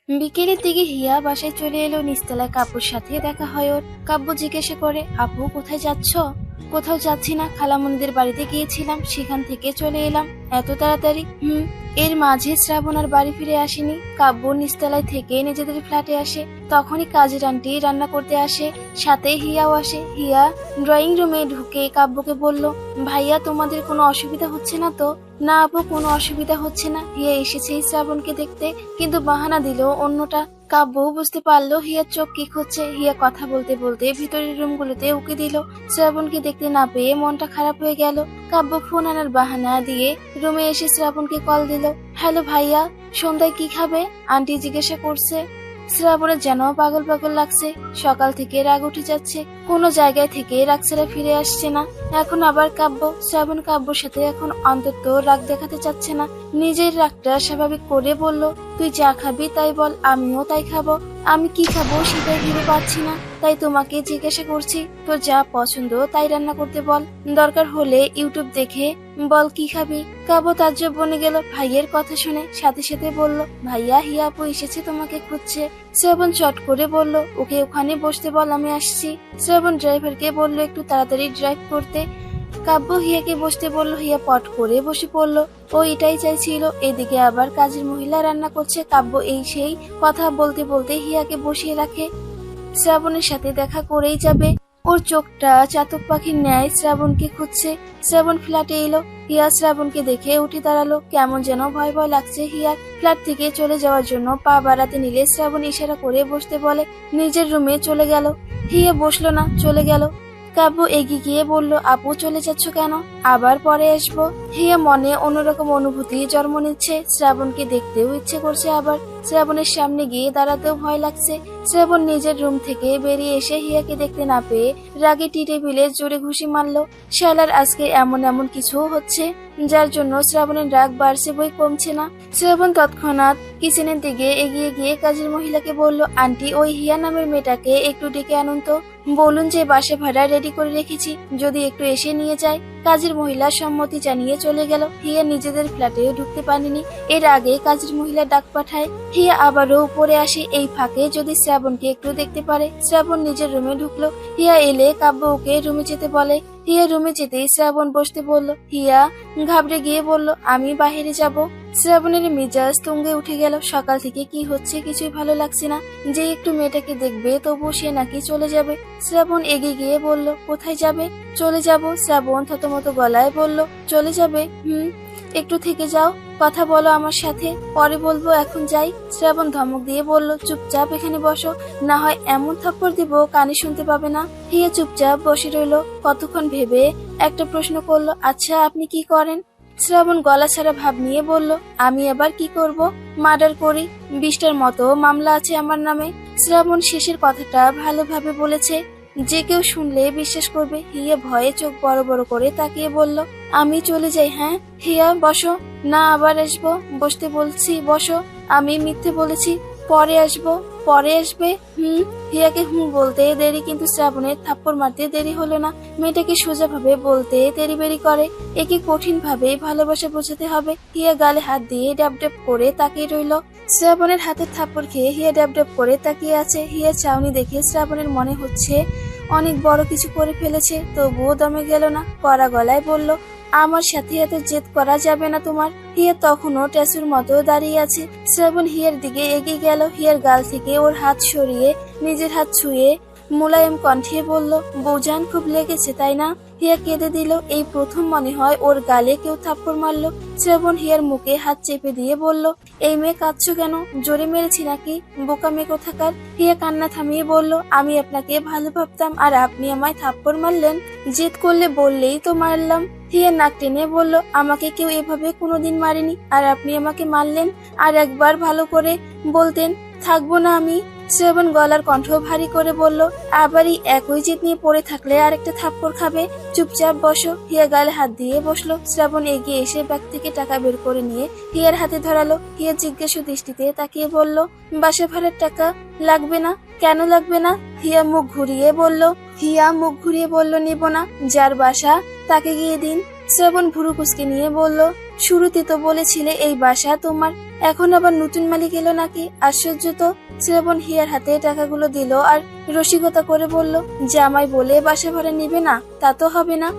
বিকেলের দিকে হিয়া বাসায় চলে এলো। নিচতলায় কাব্যর সাথে দেখা হয় ওর। কাব্য জিজ্ঞাসা করে, আপু কোথায় যাচ্ছ? কোথাও যাচ্ছি না, খালামণিদের বাড়িতে গিয়েছিলাম, সেখান থেকে চলে এলাম। এত তাড়াতাড়ি? এর মাঝে শ্রাবণ আর বাড়ি ফিরে আসেনি। কাব্য নিচতলায় থেকে নিজেদের ফ্ল্যাটে আসে। তখনই কাজের আন্টি রান্না করতে আসে, সাথে হিয়াও আসে। হিয়া ড্রয়িং রুমে ঢুকে কাব্যকে বলল, ভাইয়া তোমাদের কোনো অসুবিধা হচ্ছে না তো? না আপু, কোনো অসুবিধা হচ্ছে না। হিয়া এসেছে শ্রাবণকে দেখতে, কিন্তু বাহানা দিল অন্যটা। কাব্যও বুঝতে পারলো হিয়ার চোখ কি খুঁজছে। হিয়া কথা বলতে বলতে ভিতরের রুমগুলোতে উকি দিল। শ্রাবণকে দেখতে না পেয়ে মনটা খারাপ হয়ে গেল। কাব্য ফোন আনার বাহানা দিয়ে রুমে এসে শ্রাবণকে কল দিল। হ্যালো ভাইয়া, সন্ধ্যায় কি খাবে? আন্টি জিজ্ঞাসা করছে। শ্রাবণের যেন পাগল পাগল লাগছে। সকাল থেকে রাগ উঠে যাচ্ছে, কোনো জায়গায় থেকে রাগ ছাড়া ফিরে আসছে না। এখন আবার কাব্য। শ্রাবণ কাব্যর সাথে এখন অন্তত রাগ দেখাতে চাচ্ছে না। নিজের রাগটা স্বাভাবিক করে বলল, তুই যা খাবি তাই বল, আমিও তাই খাবো। আমি কি খাবো সেটাই ভেবে পাচ্ছি না, তাই তোমাকে জিজ্ঞাসা করছি। তোর যা পছন্দ তাই রান্না করতে বল, দরকার হলে ইউটিউব দেখে বল কি খাবি। কাব্য তাজ্জব বনে গেল ভাইয়ের কথা শুনে। সাথে সাথে বলল, ভাইয়া হিয়া আপু এসেছে, তোমাকে খুঁজছে। শ্রাবণ চট করে বলল, ওকে ওখানে বসতে বল, আমি আসছি। শ্রাবণ ড্রাইভারকে বলল একটু তাড়াতাড়ি ড্রাইভ করতে। কাব্য হিয়াকে বসতে বলল। হিয়া পট করে বসে পড়ল। ও এটাই চাইছিল। এদিকে আবার কাজের মহিলা রান্না করছে। কাব্য এই সেই কথা বলতে বলতে হিয়াকে বসিয়ে রাখে। শ্রাবণের সাথে দেখা করেই যাবে। ওর চোখটা চাতক পাখির ন্যায় শ্রাবণকে খুঁজছে। শ্রাবণ ফ্ল্যাটে এলো। হিয়া শ্রাবণকে দেখে উঠে দাঁড়ালো। কেমন যেন ভয় ভয় লাগছে হিয়ার। ফ্ল্যাট থেকে চলে যাওয়ার জন্য পা বাড়াতে নিলে শ্রাবণ ইশারা করে বসতে বলে। নিজের রুমে চলে গেল। হিয়া বসলো না, চলে গেল। কাব্য এগিয়ে গিয়ে বলল, আপু চলে যাচ্ছ কেন? আবার পরে আসবো। হিয়া মনে অন্যরকম অনুভূতি জন্ম নিচ্ছে। শ্রাবণকে দেখতেও ইচ্ছে করছে, আবার শ্রাবণের সামনে গিয়ে দাঁড়াতেও ভয় লাগছে। শ্রাবণ নিজের রুম থেকে বেরিয়ে এসে হিয়াকে দেখতে না পেয়ে রাগে টি টেবিলে জোরে ঘুষি মারল। শালার আজকে এমন এমন কিছু হচ্ছে যার জন্য শ্রাবণের রাগ বাড়ছে বই কমছে না। শ্রাবণ তৎক্ষণাৎ কিচেনের দিকে এগিয়ে গিয়ে কাজের মহিলাকে বলল, আন্টি ওই হিয়া নামের মেয়েটাকে একটু ডেকে আনুন তো, বলুন যে বাসে ভাড়া রেডি করে রেখেছি, যদি একটু এসে নিয়ে যায়। কাজের মহিলা সম্মতি জানিয়ে চলে গেল। হিয়া নিজেদের ফ্ল্যাটেও ঢুকতে পারেনি। এর আগে কাজের মহিলা ডাক পাঠায়। হিয়া আবারও উপরে আসে। এই ফাঁকে যদি শ্রাবণকে একটু দেখতে পারে। শ্রাবণ নিজের রুমে ঢুকলো। হিয়া এলে কাব্য ওকে রুমে যেতে বলে। হিয়া রুমে যেতেই শ্রাবণ বসতে বলল। হিয়া ঘাবড়ে গিয়ে বলল, আমি বাহিরে যাব। শ্রাবণের মেজাজ তুঙ্গে উঠে গেল। সকাল থেকে কি হচ্ছে কিছুই ভালো লাগছে না। যে একটু মেয়েটাকে দেখবে তবু সে নাকি চলে যাবে। শ্রাবণ এগিয়ে গিয়ে বলল, কোথায় যাবে? চলে যাব। শ্রাবণ থতমত গলায় বলল, চলে যাবে? একটু থেকে যাও, কথা বলো আমার সাথে, পরে বলবো, এখন যাই। শ্রাবণ ধমক দিয়ে বলল, চুপচাপ এখানে বসো, না হয় এমন থাপ্পড় দিব কানে শুনতে পাবে না। হিয়া চুপচাপ বসে রইল। কতক্ষণ ভেবে একটা প্রশ্ন করলো, আচ্ছা আপনি কি করেন? শ্রাবণ গলা ছাড়া ভাব নিয়ে বলল, আমি আবার কি করব? মার্ডার করি। 20টার মতো মামলা আছে আমার নামে। শ্রাবণ শেষের কথাটা ভালোভাবে বলেছে, যে কেউ শুনলে বিশ্বাস করবে। হিয়া ভয়ে চোখ বড় বড় করে তাকিয়ে বলল, আমি চলে যাই। হ্যাঁ হিয়া বসো। না আবার আসবো। বসতে বলছি বসো। আমি মিথ্যে বলেছি, পরে আসবো। পরে আসবে? হিয়াকে বলতে দেরি, কিন্তু শ্রাবণের থাপ্পড় মারতে দেরি হলো না। মেয়েটাকে সোজা ভাবে বলতে দেরি বেরি করে। একে কঠিন ভাবে ভালোবাসা বোঝাতে হবে। হিয়া গালে হাত দিয়ে ড্যাব ড্যাব করে তাকিয়ে রইল। শ্রাবণের হাতের থাপ্পড় খেয়ে হিয়া ড্যাব ড্যাব করে তাকিয়ে আছে। হিয়ার চাউনি দেখে শ্রাবণের মনে হচ্ছে অনেক বড় কিছু করে ফেলেছে, তবুও দমে গেল না। কড়া গলায় বলল, আমার সাথে এত জেদ করা যাবে না তোমার। হিয়া তখনও ট্যাসুর মতো দাঁড়িয়ে আছে। শ্রাবণ হিয়ার দিকে এগিয়ে গেল। হিয়ার গাল থেকে ওর হাত সরিয়ে নিজের হাত ছুঁয়ে মোলায়েম কণ্ঠে বলল, বৌজান খুব লেগেছে তাই না? হিয়া কেঁদে দিল। এই প্রথম মনে হয় ওর গালে কেউ থাপ্পড় মারলো। শ্রাবণ হিয়ার মুখে হাত চেপে দিয়ে বলল, এই মেয়ে কাঁদছো কেন? জোরে মেরেছি নাকি? বোকা মেয়ে কোথাকার। হিয়া কান্না থামিয়ে বলল, আমি আপনাকে ভালো ভাবতাম আর আপনি আমায় থাপ্পড় মারলেন। জেদ করলে বললেই তো মারলাম। হিয়া নাক টেনে বলল, আমাকে কেউ এভাবে কোনোদিন মারেনি, আর আপনি আমাকে মারলেন। আর একবার ভালো করে বলতেন থাকবো না আমি। শ্রাবণ গলার কণ্ঠ ভারী করে বলল, আবারই একই জেদ নিয়ে পড়ে থাকলে আর একটা থাপ্পড় খাবে। চুপচাপ বসো। হিয়া গালে হাত দিয়ে বসলো। শ্রাবণ এগিয়ে এসে ব্যাগ থেকে টাকা বের করে নিয়ে হিয়ার হাতে ধরালো। হিয়া জিজ্ঞাসা দৃষ্টিতে তাকিয়ে বলল, বাসা ভাড়ার টাকা লাগবে না? কেন লাগবে না? হিয়া মুখ ঘুরিয়ে বলল, নেব না। যার বাসা তাকে গিয়ে দিন। শ্রাবণ ভুরু কুচকে নিয়ে বলল, শুরুতে তো বলেছিলে এই বাসা তোমার, এখন আবার নতুন মালিক এলো নাকি? আশ্চর্য তো। শ্রাবণ হিয়ার হাতে টাকাগুলো দিল আর রসিকতা করে বলল, জামাই বলে বাসা ভাড়া নিবে না তা তো হবে না,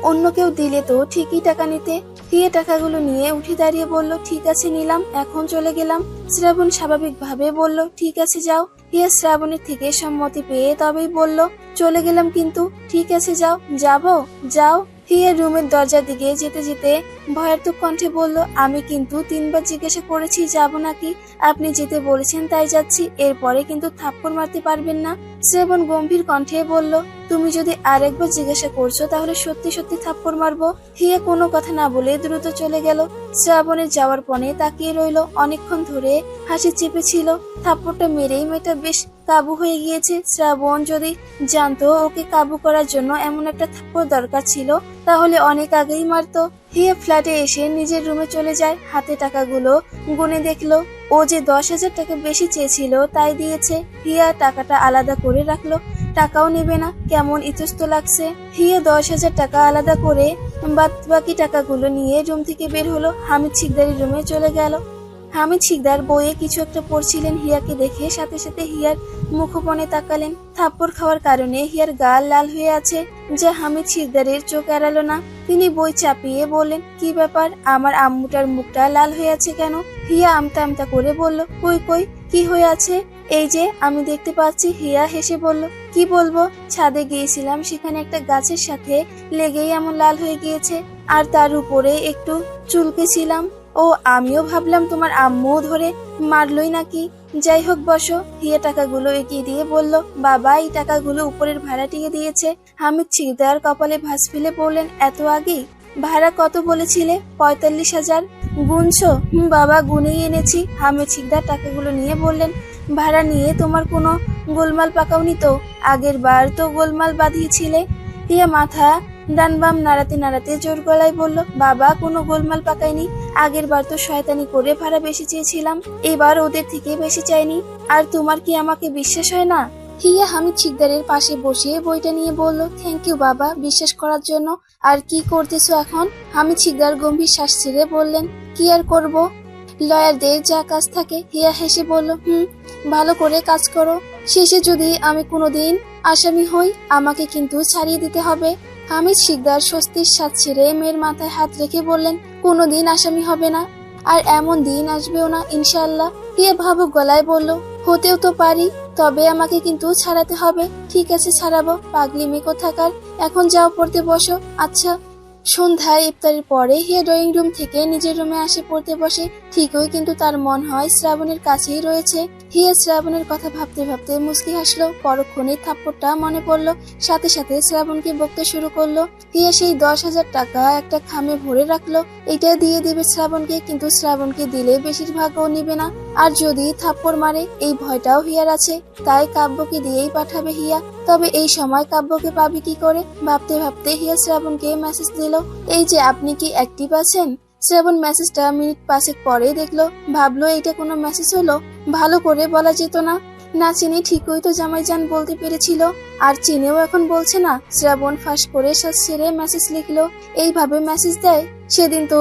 অন্য কেউ দিলে তো ঠিকই টাকা নিতে। হিয়া টাকাগুলো নিয়ে উঠে দাঁড়িয়ে বলল, ঠিক আছে নিলাম, এখন চলে গেলাম। শ্রাবণ স্বাভাবিকভাবে বলল, ঠিক আছে যাও। হিয়া শ্রাবণের থেকে সম্মতি পেয়ে তবেই বলল, চলে গেলাম কিন্তু। ঠিক আছে যাও। যাবো? যাও। হিয়া রুমের দরজার দিকে যেতে যেতে ভয়ার্থক কণ্ঠে বলল, আমি কিন্তু 3বার জিজ্ঞাসা করেছি যাব নাকি, আপনি যেতে বলেছেন তাই যাচ্ছি, এরপরে কিন্তু থাপ্পড় মারতে পারবেন না। শ্রাবণ গম্ভীর কণ্ঠে বলল, তুমি যদি আরেকবার জিজ্ঞাসা করছো তাহলে সত্যি সত্যি থাপ্পড় মারবো। হিয়া কোনো কথা না বলে দ্রুত চলে গেল। শ্রাবণের যাওয়ার পরে তাকিয়ে রইল, অনেকক্ষণ ধরে হাসি চেপেছিল। থাপ্পড়টা মেরেই মেয়েটা বেশ কাবু হয়ে গিয়েছে। শ্রাবণ যদি জানতো ওকে কাবু করার জন্য এমন একটা থাপ্পড় দরকার ছিল তাহলে অনেক আগেই মারতো। হিয়া ফ্ল্যাটে এসে নিজের রুমে চলে যায়। হাতে টাকাগুলো গুনে দেখলো, ও যে 10,000 টাকা বেশি চেয়েছিল তাই দিয়েছে। হিয়া টাকাটা আলাদা করে রাখলো, টাকাও নেবে না, কেমন ইতস্ত লাগছে। হিয়া 10,000 টাকা আলাদা করে বাকি টাকাগুলো নিয়ে রুম থেকে বের হলো। হামিদ শিকদারের রুমে চলে গেল। হামিদ শিকদার বইয়ে কিছু একটা পড়ছিলেন। হিয়াকে দেখে সাথে সাথে হিয়ার মুখপনে তাকালেন। থাপ্পড় খাওয়ার কারণে হিয়ার গাল লাল হয়ে আছে, যা হামিদ শিকদারের চোখ এড়ালো না। তিনি বই চাপিয়ে বললেন, কি ব্যাপার, আমার আম্মুটার মুখটা লাল হয়ে আছে কেন? হিয়া আমতা আমতা করে বলল, কই কই কি হয়ে আছে? এই যে আমি দেখতে পাচ্ছি। হিয়া হেসে বলল, কি বলবো, ছাদে গিয়েছিলাম, সেখানে একটা গাছের সাথে লেগেই এমন লাল হয়ে গিয়েছে, আর তার উপরে একটু চুলকেছিলাম। ও আমিও ভাবলাম তোমার আম্মু ধরে মারলই নাকি। যাই হোক বসো। হিয়া টাকাগুলো এগিয়ে দিয়ে বলল, বাবা এই টাকাগুলো উপরের ভাড়াটিয়ে দিয়েছে। হামিদ শিকদার কপালে ভাঁজ ফেলে বললেন, এত আগেই? ভাড়া কত বলেছিলে? 45,000। গুনছো? বাবা গুনেই এনেছি। হামিদ শিকদার টাকাগুলো নিয়ে বললেন, ভাড়া নিয়ে তোমার কোনো গোলমাল পাকাওনি তো? আগের বার তো গোলমাল বাঁধিয়েছিলে। হিয়া মাথা ডান বাম নাড়াতে নাড়াতে জোর গলায় বলল, বাবা কোনো গোলমাল পাকাইনি, আগের বার তো শয়তানি করে ভাড়া বেশি চেয়েছিলাম, এবার ওদের থেকে বেশি চাইনি। আর তোমার কি আমাকে বিশ্বাস হয় না? হিয়া হামিদ শিকদারের পাশে বসে বইটা নিয়ে বলল, থ্যাংক ইউ বাবা বিশ্বাস করার জন্য। আর কি করতেছো এখন? হামিদ শিকদার গম্ভীর শ্বাস ছেড়ে বললেন, কি আর করব, লয়ারদের যা কাজ থাকে। হিয়া হেসে বলল, ভালো করে কাজ করো, শেষে যদি আমি কোনোদিন আসামি হই আমাকে কিন্তু ছাড়িয়ে দিতে হবে। হামিদ শিকদার স্বস্তির শ্বাস ছেড়ে মেয়ের মাথায় হাত রেখে বললেন, কোনোদিন আসামি হবে না, আর এমন দিন আসবেও না ইনশাআল্লাহ। হিয়া ভাবুক গলায় বলল, হতেও তো পারি, তবে আমাকে কিন্তু ছাড়াতে হবে। ঠিক আছে ছাড়াবো, পাগলি মেয়ে কোথাকার। এখন যাও পড়তে বসো। আচ্ছা। সন্ধ্যায় ইফতারের পরে হিয়া ড্রয়িং রুম থেকে নিজের রুমে আসে পড়তে বসে। ঠিকই কিন্তু তার মন হয় শ্রাবণের কাছেই রয়েছে। হিয়া শ্রাবণের কথা ভাবতে ভাবতে মুচকি হাসলো। পরক্ষণে থাপ্পড়টা মনে পড়লো, সাথে সাথে শ্রাবণকে বকতে শুরু করলো। হিয়া সেই 10,000 টাকা একটা খামে ভরে রাখলো, এটা দিয়ে দিবে শ্রাবণকে, কিন্তু শ্রাবণকে দিলে বেশিরভাগ ও নিবে না, আর যদি থাপ্পড় মারে এই ভয়টাও হিয়ার আছে, তাই কাব্যকে দিয়েই পাঠাবে হিয়া। তবে এই সময় কাব্যকে পাবে কি করে? ভাবতে ভাবতে হিয়া শ্রাবণকে মেসেজ দিল, এই যে আপনি কি অ্যাক্টিভ আছেন? শ্রাবণ মেসেজটা মিনিট 5 পরে দেখলো, ভাবলো এটা কোনো মেসেজ হলো, ভালো করে বলা যেত না। না চিনি ঠিকই তো জামাইজান বলতে পেরেছিল, আর চিনেও এখন বলছে না। শ্রাবণ ফাঁস করে শ্বাস ছেড়ে মেসেজ লিখলো, এইভাবে মেসেজ দেয়? সেদিন তো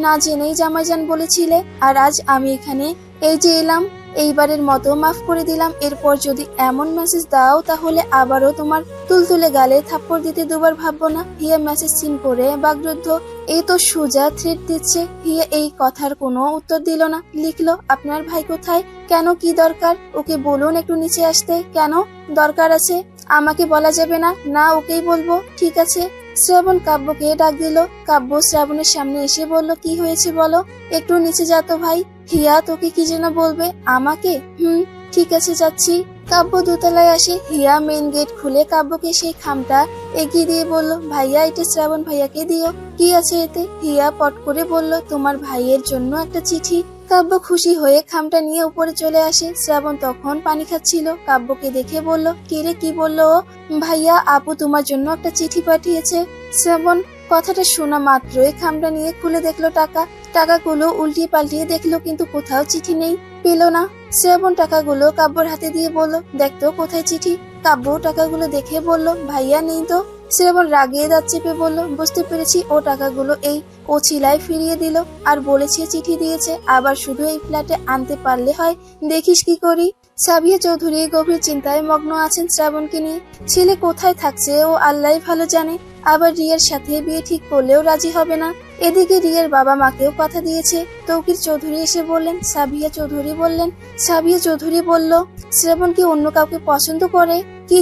না জেনেই জামাইজান বলেছিলে, আর আজ আমি এখানে এই যে এলাম, এইবারের মতো মাফ করে দিলাম। এরপর যদি এমন মেসেজ দাও তাহলে আবারও তোমার তুলতুলে গালে থাপ্পড় দিতে দুবার ভাববো না। হিয়া মেসেজ সিন করে বাগরুদ্ধ, এই তো সুজা থ্রেট দিচ্ছে। হিয়া এই কথার কোনো উত্তর দিল না। লিখলো, আপনার ভাই কোথায়? কেন, কি দরকার? ওকে বলুন একটু নিচে আসতে। কেন দরকার আছে? আমাকে বলা যাবে না? না ওকেই বলবো। ঠিক আছে। শ্রাবণ কাব্যকে ডাক দিল। কাব্য শ্রাবণের সামনে এসে বলল, কি হয়েছে বলো, একটু নিচে যা তো ভাই। হিয়া তোকে কি যেন বলবে। আমাকে? ঠিক আছে যাচ্ছি। কাব্য দোতলায় আসে। হিয়া মেইন গেট খুলে কাব্যকে সেই খামটা এগিয়ে দিয়ে বলল, ভাইয়া এটা শ্রাবণ ভাইয়াকে দিও। কি আছে এতে? হিয়া পট করে বলল, তোমার ভাইয়ের জন্য একটা চিঠি। কাব্য খুশি হয়ে খামটা নিয়ে উপরে চলে আসে। শ্রাবণ তখন পানি খাচ্ছিল। কাব্যকে দেখে বলল, কিরে কি বললো ও? ভাইয়া আপু তোমার জন্য একটা চিঠি পাঠিয়েছে। শ্রাবণ কথাটা শোনা মাত্রই খামটা নিয়ে খুলে দেখলো টাকাগুলো উল্টিয়ে পাল্টিয়ে দেখলো, কিন্তু কোথাও চিঠি নেই, পেল না। শ্রাবণ টাকাগুলো কাব্যর হাতে দিয়ে বলল, দেখতো কোথায় চিঠি। কাব্য টাকাগুলো দেখে বলল, ভাইয়া নেই তো। শ্রাবণ রাগে দাঁত চেপে বলল, বুঝতে পেরেছি ও টাকাগুলো এই ওছিলায় ফিরিয়ে দিল আর বলেছে চিঠি দিয়েছে, আবার শুধু এই ফ্ল্যাটে আনতে পারলে হয়, দেখিস কি করি। সাবিয়া চৌধুরী গভীর চিন্তায় মগ্ন আছেন শ্রাবণকে নিয়ে। ছেলে কোথায় থাকছে ও আল্লাহই ভালো জানে। আবার রিয়ার সাথে বিয়ে ঠিক করলেও রাজি হবে না। এদিকে রিয়ার বাবা মাকেও কথা দিয়েছে। তৌকির চৌধুরী এসে বললেন। সাবিয়া চৌধুরী বলল, শ্রাবণ কি অন্য কাউকে পছন্দ করে? কি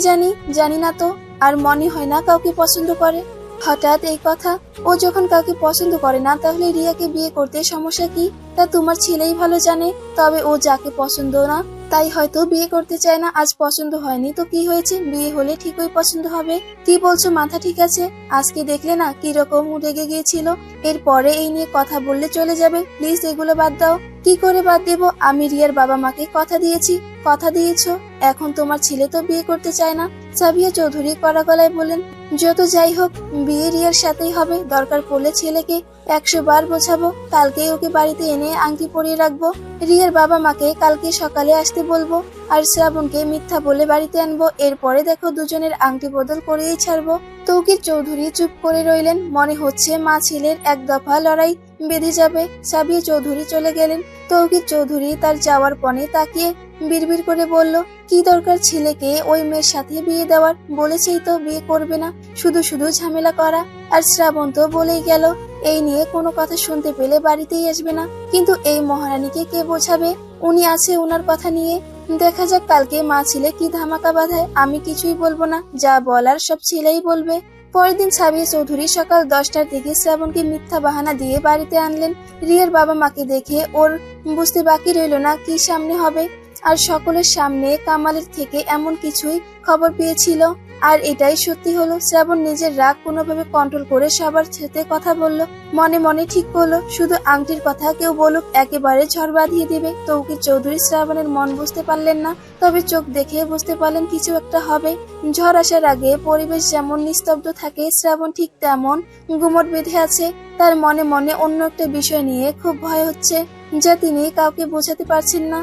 জানি না তো, আর মনে হয় না কাউকে পছন্দ করে। হঠাৎ এই কথা? ও যখন কাউকে পছন্দ করে না তাহলে রিয়াকে বিয়ে করতে সমস্যা কি? তা তোমার ছেলেই ভালো জানে। তবে ও যাকে পছন্দ না তাই হয়তো বিয়ে করতে চায় না। আজ পছন্দ হয়নি তো কি হয়েছে, বিয়ে হলে ঠিকই পছন্দ হবে। কি বলছো, মাথা ঠিক আছে? আজকে দেখলে না কিরকম রেগে গিয়েছিল। এরপরে এই নিয়ে কথা বললে চলে যাবে। প্লিজ এগুলো বাদ দাও। কি করে বাদ দেব? আমি রিয়ার বাবা মাকে কথা দিয়েছি। কথা দিয়েছো? এখন তোমার ছেলে তো বিয়ে করতে চায় না। সাবিয়া চৌধুরী কড়া গলায় বলেন, যত যাই হোক বিয়ে রিয়ার সাথেই হবে। দরকার পড়লে ছেলেকে 100 বার বোঝাবো। কালকে ওকে বাড়িতে এনে আংটি পরিয়ে রাখবো। রিয়ার বাবা মাকে কালকে সকালে আসতে বলবো আর শ্রাবণকে মিথ্যা বলে বাড়িতে আনবো। এরপরে দেখো দুজনের আংটি বদল করেই ছাড়বো। তৌকির চৌধুরী চুপ করে রইলেন। মনে হচ্ছে মা ছেলের এক দফা লড়াই বেঁধে যাবে। সাবিয়া চৌধুরী চলে গেলেন। তৌকির চৌধুরী তার যাওয়ার পনে তাকিয়ে বিড়বিড় করে বলল, কি দরকার ছেলেকে ওই মেয়ের সাথে বিয়ে দেওয়ার? বলেছেই তো বিয়ে করবে না, শুধু শুধু ঝামেলা করা। আর শ্রাবণ তো বলেই গেল এই নিয়ে কোনো কথা শুনতে পেলে বাড়িতেই আসবে না। কিন্তু এই মহারানীকে কে বোঝাবে? উনি আছে ওনার কথা নিয়ে। দেখা যাক কালকে মা ছেলে কি ধামাকা বাঁধায়। আমি কিছুই বলবো না, যা বলার সব ছেলেই বলবে। পরের দিন সাবিয়া চৌধুরী সকাল 10টার দিকে শ্রাবণকে মিথ্যা বাহানা দিয়ে বাড়িতে আনলেন। রিয়ার বাবা মাকে দেখে ওর বুঝতে বাকি রইল না কি সামনে হবে। আর সকলের সামনে কামালের থেকে এমন কিছুই খবর পেয়েছিল। আর এটাই সত্যি হলো। শ্রাবণ নিজের রাগ কোনোভাবে কন্ট্রোল করে সবার সাথে কথা বলল। মনে মনে ঠিক করলো শুধু আংটির কথা কেউ বলুক একেবারে ঝড় বাঁধিয়ে দিবে। তৌকির চৌধুরী শ্রাবণের মন বুঝতে পারলেন না, তবে চোখ দেখে বুঝতে পারলেন কিছু একটা হবে। ঝড় আসার আগে পরিবেশ যেমন নিস্তব্ধ থাকে, শ্রাবণ ঠিক তেমন গুমট বেঁধে আছে। তার মনে মনে অন্য একটা বিষয় নিয়ে খুব ভয় হচ্ছে, যা তিনি কাউকে বোঝাতে পারছেন না।